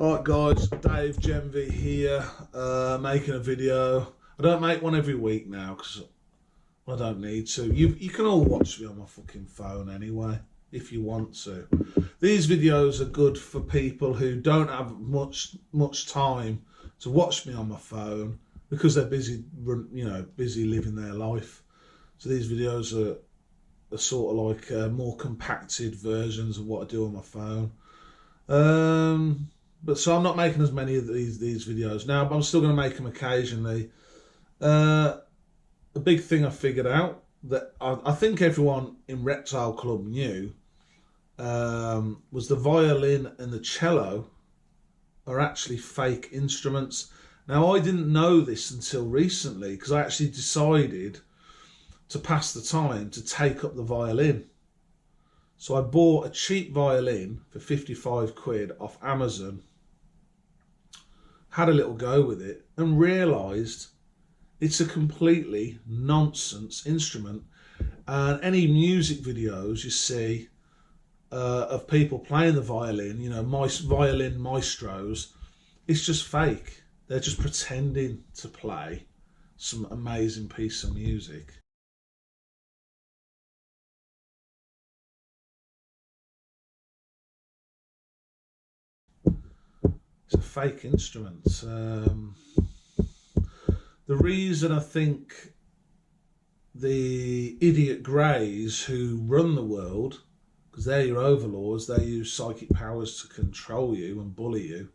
Alright guys, Dave Genvy here, making a video. I don't make one every week now because I don't need to. You can all watch me on my fucking phone anyway, if you want to. These videos are good for people who don't have much time to watch me on my phone because they're busy, busy living their life. So these videos are sort of like more compacted versions of what I do on my phone. But so I'm not making as many of these videos now, but I'm still going to make them occasionally. A big thing I figured out that I think everyone in Reptile Club knew was the violin and the cello are actually fake instruments. Now, I didn't know this until recently because I actually decided to pass the time to take up the violin. So I bought a cheap violin for 55 quid off Amazon, had a little go with it and realised it's a completely nonsense instrument. And any music videos you see of people playing the violin, violin maestros, it's just fake. They're just pretending to play some amazing piece of music. It's a fake instrument. The reason I think the idiot greys who run the world, because they're your overlords, they use psychic powers to control you and bully you.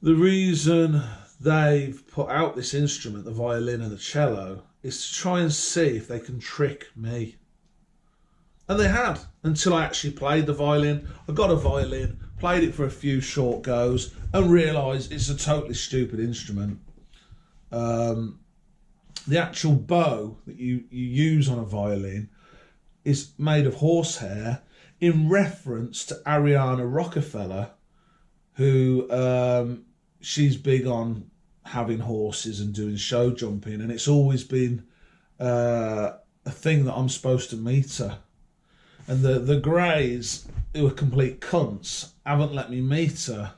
The reason they've put out this instrument, the violin and the cello, is to try and see if they can trick me. And they had, until I actually played the violin. I got a violin, played it for a few short goes, and realised it's a totally stupid instrument. The actual bow that you use on a violin is made of horsehair in reference to Ariana Rockefeller, who she's big on having horses and doing show jumping, and it's always been a thing that I'm supposed to meet her. And the Greys, who are complete cunts, haven't let me meet her.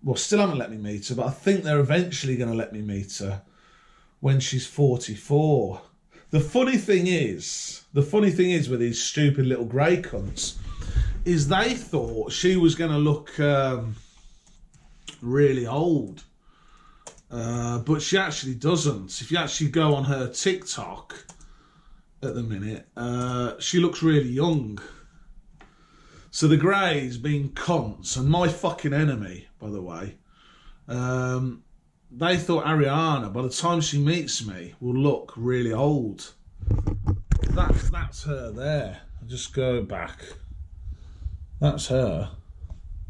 Well, still haven't let me meet her, but I think they're eventually going to let me meet her when she's 44. The funny thing is with these stupid little grey cunts, is they thought she was going to look really old. But she actually doesn't. If you actually go on her TikTok at the minute, she looks really young. So the Greys, being cunts, and my fucking enemy, by the way, they thought Ariana, by the time she meets me, will look really old. That's her there. I'll just go back. That's her.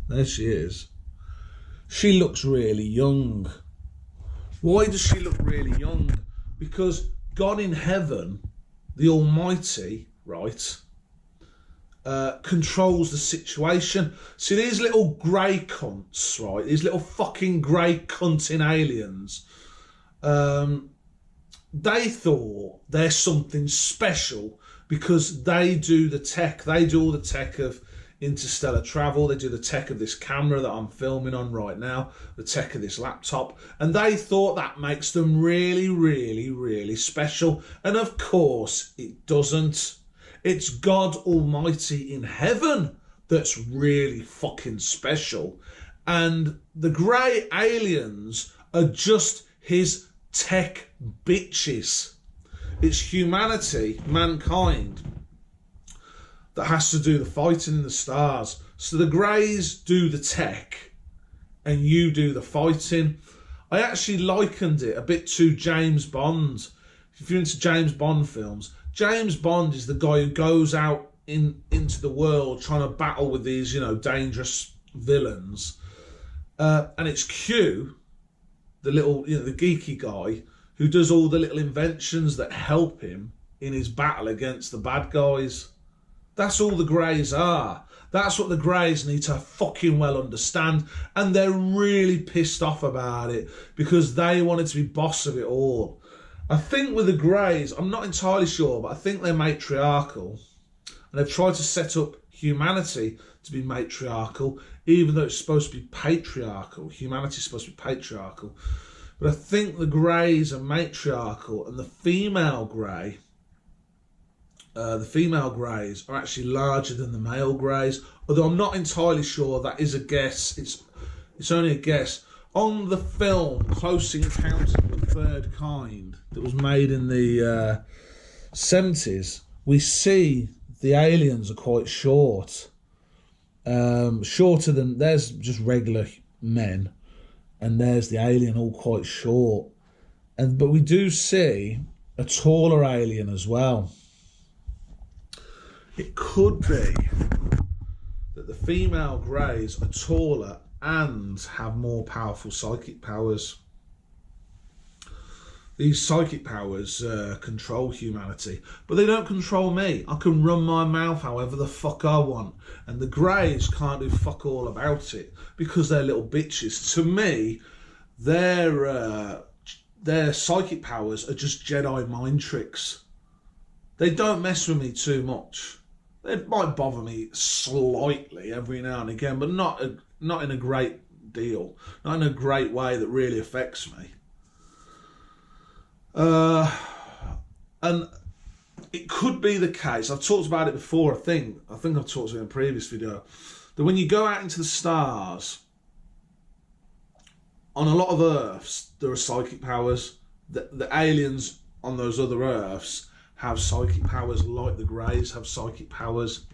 There she is. She looks really young. Why does she look really young? Because God in heaven, the Almighty, right, controls the situation. See, these little grey cunts, right, these little fucking grey cunting aliens, they thought they're something special because they do the tech. They do all the tech of interstellar travel. They do the tech of this camera that I'm filming on right now, the tech of this laptop, and they thought that makes them really, really, really special. And of course it doesn't. It's God Almighty in heaven that's really fucking special, and the grey aliens are just his tech bitches. It's humanity, mankind, that has to do the fighting in the stars. So the Greys do the tech and you do the fighting. I actually likened it a bit to James Bond. If you're into James Bond films, James Bond is the guy who goes out into the world trying to battle with these, dangerous villains. And it's Q, the little, the geeky guy, who does all the little inventions that help him in his battle against the bad guys. That's all the Greys are. That's what the Greys need to fucking well understand. And they're really pissed off about it because they wanted to be boss of it all. I think with the Greys, I'm not entirely sure, but I think they're matriarchal. And they've tried to set up humanity to be matriarchal, even though it's supposed to be patriarchal. Humanity is supposed to be patriarchal. But I think the greys are matriarchal, and the female greys are actually larger than the male greys. Although I'm not entirely sure, that is a guess. It's only a guess. On the film Close Encounters of the Third Kind that was made in the 70s, we see the aliens are quite short. Shorter than, there's just regular men, and there's the alien all quite short. But we do see a taller alien as well. It could be that the female greys are taller and have more powerful psychic powers. These psychic powers control humanity, but they don't control me. I can run my mouth however the fuck I want, and the greys can't do fuck all about it because they're little bitches. To me, their psychic powers are just Jedi mind tricks. They don't mess with me too much. They might bother me slightly every now and again, but not in a great deal, not in a great way that really affects me. And it could be the case, I've talked about it before, I think I've talked about it in a previous video, that when you go out into the stars, on a lot of Earths, there are psychic powers. The aliens on those other Earths have psychic powers, like the greys have psychic powers.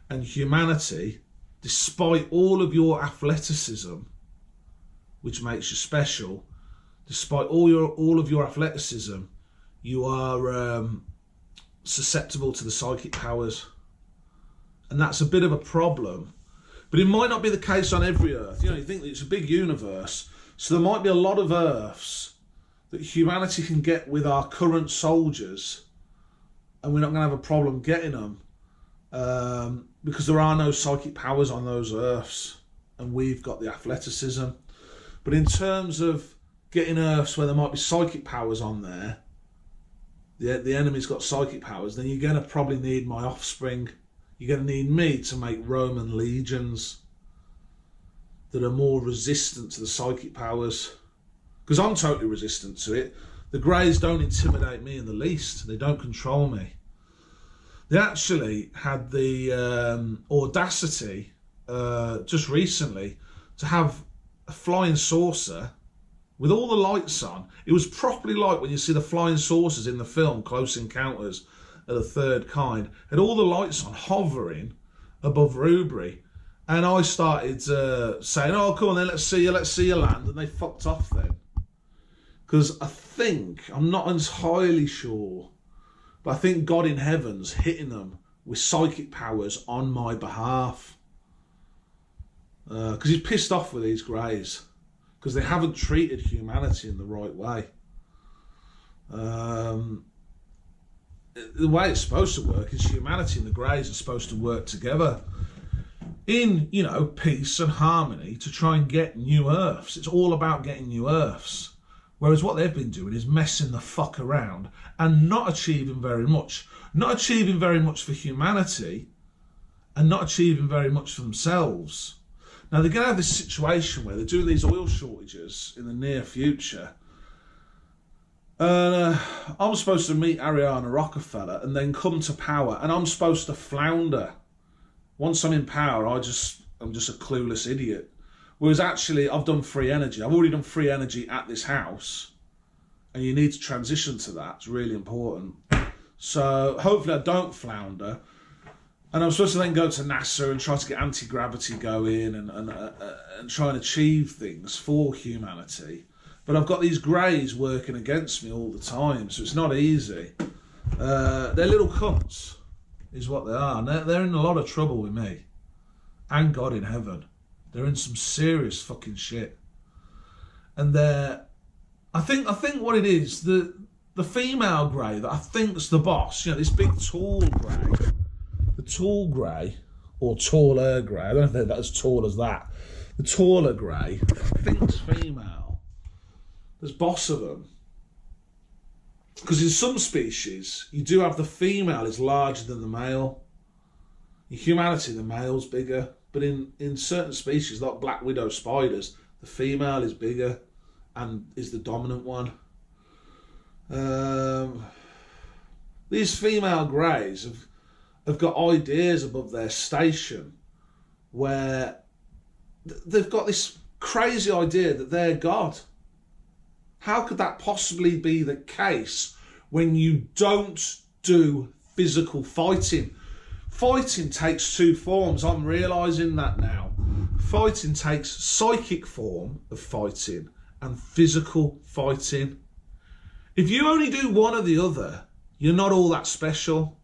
And humanity, despite all of your athleticism, which makes you special, despite all of your athleticism, you are susceptible to the psychic powers. And that's a bit of a problem. But it might not be the case on every Earth. You know, you think that it's a big universe, so there might be a lot of Earths that humanity can get with our current soldiers, and we're not going to have a problem getting them because there are no psychic powers on those Earths, and we've got the athleticism. But in terms of getting Earths where there might be psychic powers on there, the enemy's got psychic powers, then you're going to probably need my offspring. You're going to need me to make Roman legions that are more resistant to the psychic powers, because I'm totally resistant to it. The greys don't intimidate me in the least. They don't control me. They actually had the audacity just recently to have a flying saucer with all the lights on. It was properly like when you see the flying saucers in the film Close Encounters of the Third Kind. Had all the lights on, hovering above Rubery. And I started saying, oh, come on then, let's see you land. And they fucked off then. Because I'm not entirely sure, but I think God in heaven's hitting them with psychic powers on my behalf. Because he's pissed off with these greys, because they haven't treated humanity in the right way. The way it's supposed to work is humanity and the greys are supposed to work together in, peace and harmony to try and get new Earths. It's all about getting new Earths. Whereas what they've been doing is messing the fuck around and not achieving very much. Not achieving very much for humanity and not achieving very much for themselves. Now they're going to have this situation where they're doing these oil shortages in the near future. I'm supposed to meet Ariana Rockefeller and then come to power, and I'm supposed to flounder. Once I'm in power, I'm just a clueless idiot. Whereas actually, I've done free energy. I've already done free energy at this house, and you need to transition to that. It's really important. So hopefully I don't flounder. And I'm supposed to then go to NASA and try to get anti-gravity going and try and achieve things for humanity. But I've got these greys working against me all the time, so it's not easy. They're little cunts, is what they are. And they're in a lot of trouble with me. And God in heaven. They're in some serious fucking shit. And I think what it is, the female grey that I think's the boss, this big tall grey, the tall grey, or taller grey, I don't know if they're as tall as that, the taller grey, I think's female. There's boss of them. Because in some species, you do have the female is larger than the male. In humanity, the male's bigger, but in certain species, like black widow spiders, the female is bigger and is the dominant one. These female greys have got ideas above their station where they've got this crazy idea that they're God. How could that possibly be the case when you don't do physical fighting? Fighting takes two forms. I'm realising that now. Fighting takes psychic form of fighting and physical fighting. If you only do one or the other, you're not all that special.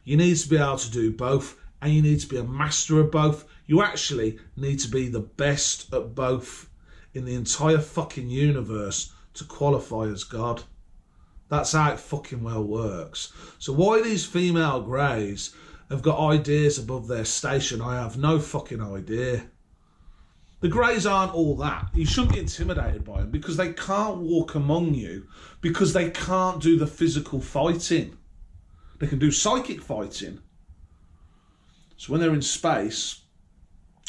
You need to be able to do both, and you need to be a master of both. You actually need to be the best at both in the entire fucking universe to qualify as God. That's how it fucking well works. So why these female greys have got ideas above their station, I have no fucking idea. The greys aren't all that. You shouldn't be intimidated by them because they can't walk among you, because they can't do the physical fighting. They can do psychic fighting. So when they're in space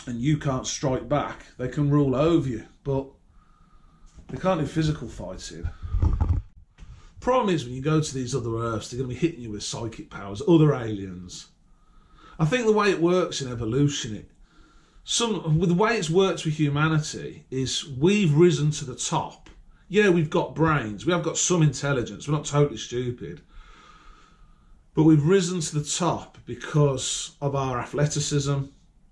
and you can't strike back, they can rule over you, but they can't do physical fighting. Problem is, when you go to these other Earths, they're going to be hitting you with psychic powers, other aliens. I think the way it works in evolution, the way it's worked with humanity is we've risen to the top. Yeah, we've got brains, we have got some intelligence, we're not totally stupid. But we've risen to the top because of our athleticism.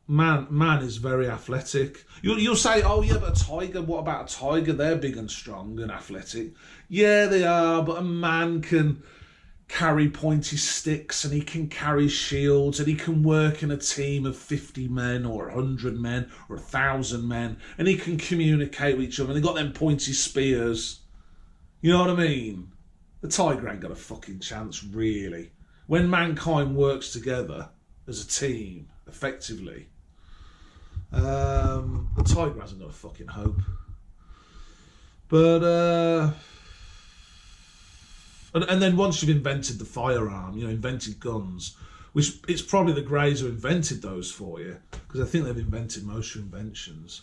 Man is very athletic. You'll say, oh yeah, but a tiger, what about a tiger? They're big and strong and athletic. Yeah, they are, but a man can carry pointy sticks and he can carry shields and he can work in a team of 50 men or 100 men or 1,000 men and he can communicate with each other and they've got them pointy spears. You know what I mean? The tiger ain't got a fucking chance, really. When mankind works together as a team, effectively, the tiger hasn't got a fucking hope. But and then once you've invented the firearm, invented guns, which it's probably the greys who invented those for you, because I think they've invented most of your inventions.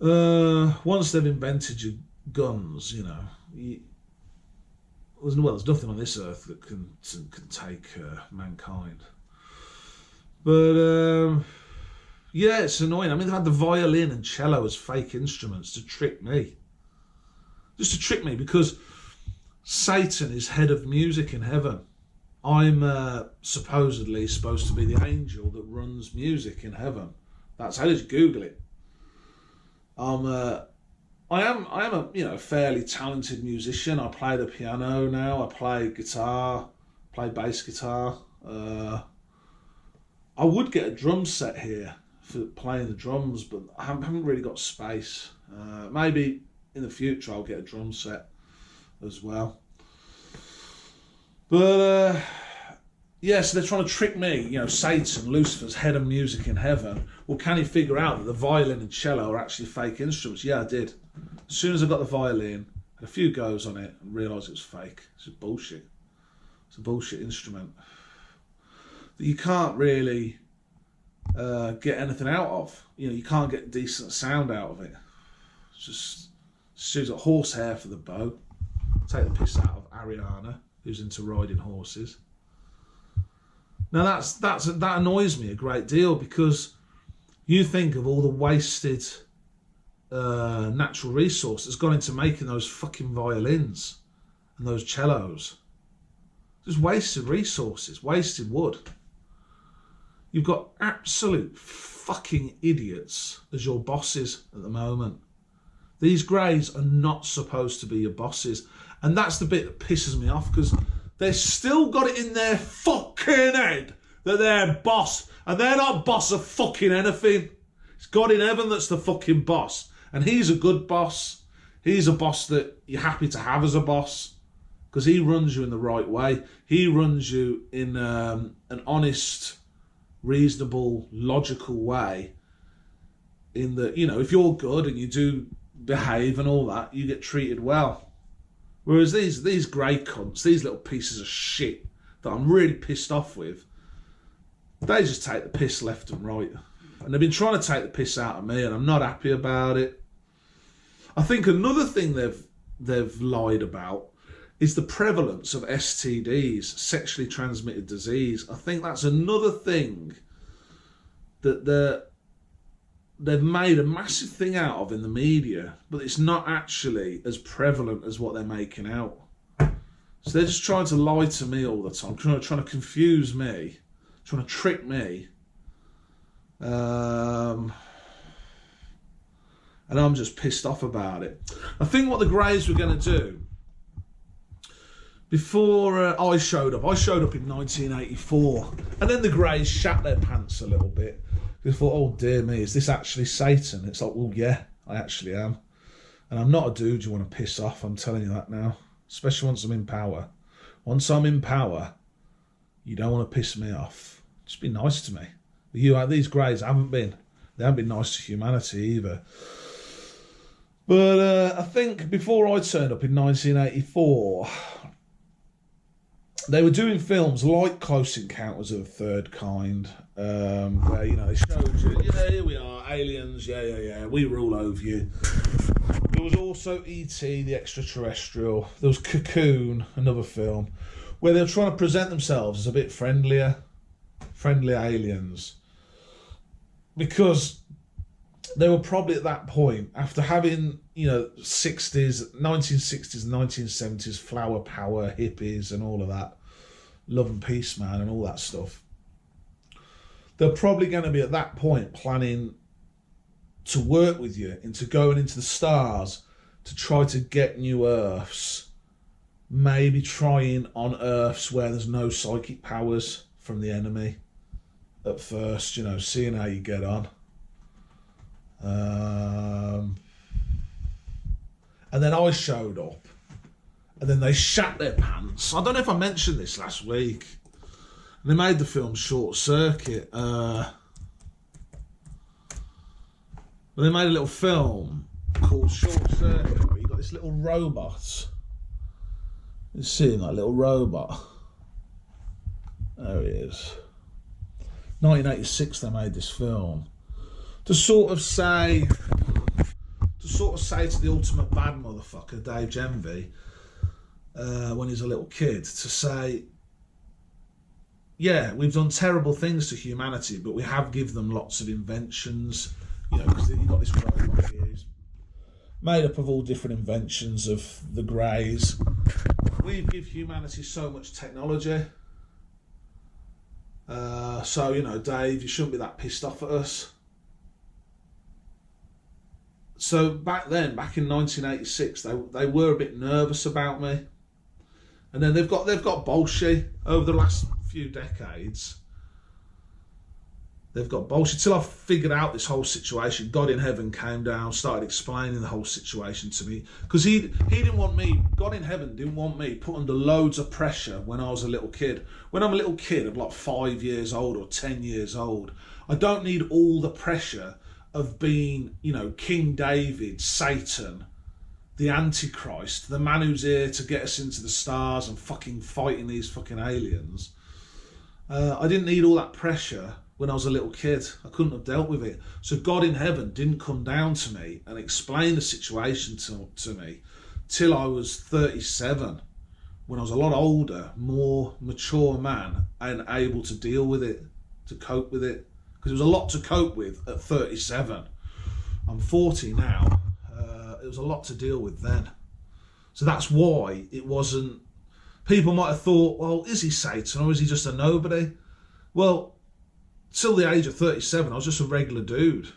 Once they've invented your guns, there's nothing on this earth that can take mankind. But yeah, it's annoying. I mean, they've had the violin and cello as fake instruments to trick me. Just to trick me, because Satan is head of music in heaven. I'm supposedly supposed to be the angel that runs music in heaven. That's how you Google it. I am a fairly talented musician. I play the piano now. I play guitar, play bass guitar. I would get a drum set here for playing the drums, but I haven't really got space. Maybe in the future I'll get a drum set as well. But yeah, so they're trying to trick me. Satan, Lucifer's head of music in heaven. Well, can he figure out that the violin and cello are actually fake instruments? Yeah, I did. As soon as I got the violin, had a few goes on it and realised it was fake. It's just bullshit. It's a bullshit instrument that you can't really get anything out of. You can't get decent sound out of it. It's just use a horsehair for the bow. Take the piss out of Ariana, who's into riding horses. Now that annoys me a great deal, because you think of all the wasted natural resource that's gone into making those fucking violins and those cellos. Just wasted resources, wasted wood. You've got absolute fucking idiots as your bosses at the moment. These greys are not supposed to be your bosses. And that's the bit that pisses me off, because they've still got it in their fucking head that they're boss. And they're not boss of fucking anything. It's God in heaven that's the fucking boss. And he's a good boss. He's a boss that you're happy to have as a boss, because he runs you in the right way. He runs you in an honest, reasonable, logical way. In that, if you're good and you do behave and all that, you get treated well. Whereas these grey cunts, these little pieces of shit that I'm really pissed off with, They just take the piss left and right. And they've been trying to take the piss out of me, and I'm not happy about it. I think another thing they've lied about is the prevalence of STDs, sexually transmitted disease. I think that's another thing that they've made a massive thing out of in the media, but it's not actually as prevalent as what they're making out. So they're just trying to lie to me all the time, trying to confuse me, trying to trick me. And I'm just pissed off about it. I think what the Greys were going to do, before I showed up in 1984, and then the Greys shat their pants a little bit. They thought, oh dear me, is this actually Satan? It's like, well, yeah, I actually am. And I'm not a dude you want to piss off, I'm telling you that now. Especially once I'm in power. Once I'm in power, you don't want to piss me off. Just be nice to me. These Greys haven't been nice to humanity either. But I think before I turned up in 1984, they were doing films like Close Encounters of the Third Kind, where, they showed you, here we are, aliens, yeah, we rule over you. There was also E.T., the extraterrestrial. There was Cocoon, another film, where they were trying to present themselves as a bit friendlier aliens. Because they were probably at that point, after having, 1960s and 1970s flower power, hippies and all of that, love and peace, man, and all that stuff. They're probably going to be at that point planning to work with you into going into the stars to try to get new Earths. Maybe trying on Earths where there's no psychic powers from the enemy at first, seeing how you get on. And then I showed up, and then they shat their pants. I don't know if I mentioned this last week. They made the film Short Circuit. But they made a little film called Short Circuit, where you got this little robot. You see that little robot? There he is. 1986 they made this film. To sort of say to the ultimate bad motherfucker, Dave Genvy, when he's a little kid, to say, yeah, we've done terrible things to humanity, but we have given them lots of inventions, because you've got this robot here, made up of all different inventions of the Greys. We've given humanity so much technology. So, Dave, you shouldn't be that pissed off at us. So back in 1986, they were a bit nervous about me. And then they've got Bolshe over the last few decades. They've got Bolshe till I've figured out this whole situation. God in heaven came down, started explaining the whole situation to me. Because he didn't want me, God in heaven didn't want me put under loads of pressure when I was a little kid. When I'm a little kid of like 5 years old or 10 years old, I don't need all the pressure of being, King David, Satan, the Antichrist, the man who's here to get us into the stars and fucking fighting these fucking aliens. I didn't need all that pressure when I was a little kid. I couldn't have dealt with it. So God in heaven didn't come down to me and explain the situation to me till I was 37, when I was a lot older, more mature man and able to deal with it, to cope with it. Because there was a lot to cope with at 37. I'm 40 now. It was a lot to deal with then. So that's why it wasn't... People might have thought, well, is he Satan or is he just a nobody? Well, till the age of 37, I was just a regular dude.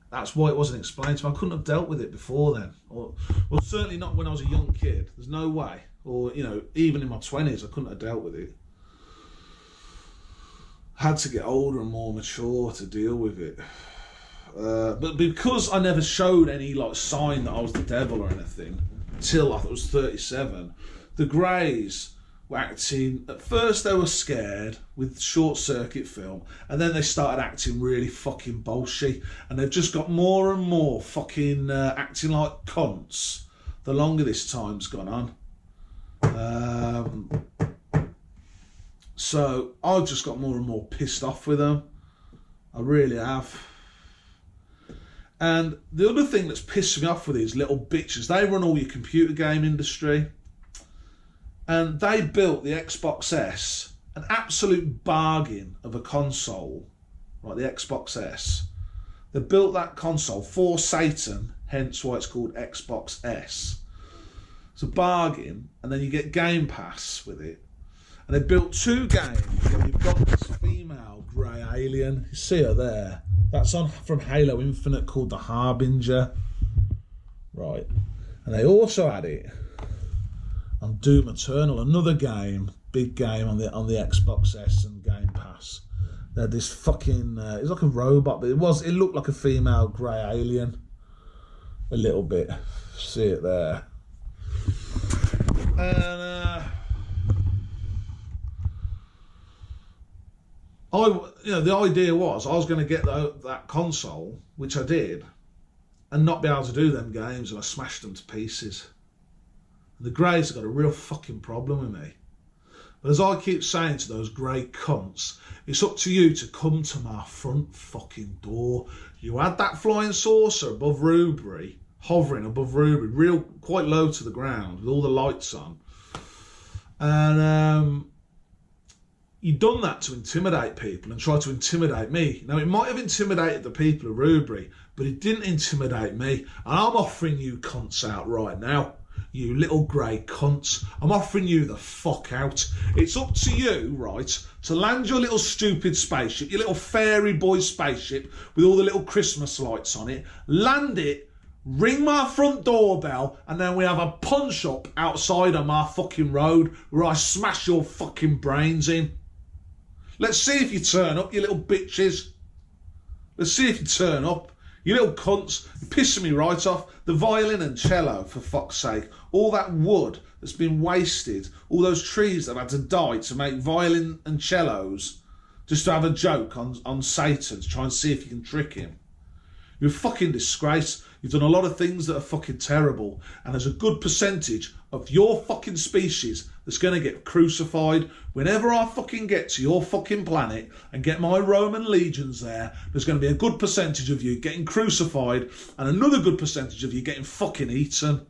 That's why it wasn't explained to me. I couldn't have dealt with it before then. Well, certainly not when I was a young kid. There's no way. Or, even in my 20s, I couldn't have dealt with it. Had to get older and more mature to deal with it. But because I never showed any sign that I was the devil or anything till I was 37, the Greys were acting... At first they were scared with Short Circuit film, and then they started acting really fucking bullshit, and they've just got more and more fucking acting like cunts the longer this time's gone on. So I've just got more and more pissed off with them. I really have. And the other thing that's pissed me off with these little bitches, they run all your computer game industry. And they built the Xbox S, an absolute bargain of a console, right, the Xbox S. They built that console for Satan, hence why it's called Xbox S. It's a bargain, and then you get Game Pass with it. And they built 2 games where you've got this female grey alien. You see her there. That's on from Halo Infinite, called the Harbinger. Right. And they also had it on Doom Eternal, another game, big game on the Xbox S and Game Pass. They had this fucking, it's like a robot, but it looked like a female grey alien. A little bit. See it there. And the idea was I was going to get that console, which I did, and not be able to do them games, and I smashed them to pieces. And the Greys have got a real fucking problem with me. But as I keep saying to those grey cunts, it's up to you to come to my front fucking door. You had that flying saucer above Rubery, hovering above Rubery, real quite low to the ground, with all the lights on. And you've done that to intimidate people and try to intimidate me. Now, it might have intimidated the people of Rubery, but it didn't intimidate me. And I'm offering you cunts out right now. You little grey cunts. I'm offering you the fuck out. It's up to you, right, to land your little stupid spaceship, your little fairy boy spaceship with all the little Christmas lights on it. Land it, ring my front doorbell, and then we have a punch up outside on my fucking road where I smash your fucking brains in. Let's see if you turn up, you little bitches. Let's see if you turn up. You little cunts, you're pissing me right off. The violin and cello, for fuck's sake. All that wood that's been wasted. All those trees that have had to die to make violin and cellos. Just to have a joke on Satan, to try and see if you can trick him. You're a fucking disgrace. You've done a lot of things that are fucking terrible. And there's a good percentage of your fucking species that's going to get crucified. Whenever I fucking get to your fucking planet and get my Roman legions there, there's going to be a good percentage of you getting crucified and another good percentage of you getting fucking eaten.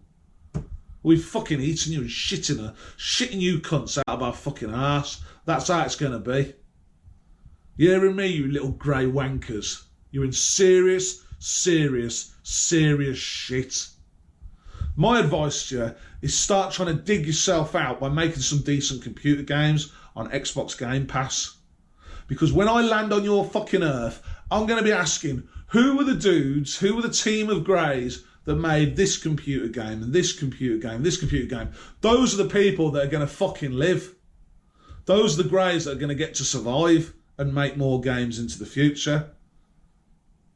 We've fucking eaten you and shitting you cunts out of our fucking arse. That's how it's going to be. You hearing me, you little grey wankers? You're in serious shit. My advice to you is start trying to dig yourself out by making some decent computer games on Xbox Game Pass. Because when I land on your fucking earth, I'm going to be asking, who were the dudes, who were the team of greys that made this computer game and this computer game, this computer game? Those are the people that are going to fucking live. Those are the greys that are going to get to survive and make more games into the future.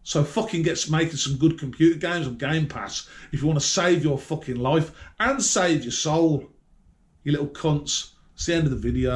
So fucking get making some good computer games on Game Pass if you want to save your fucking life and save your soul. You little cunts. It's the end of the video.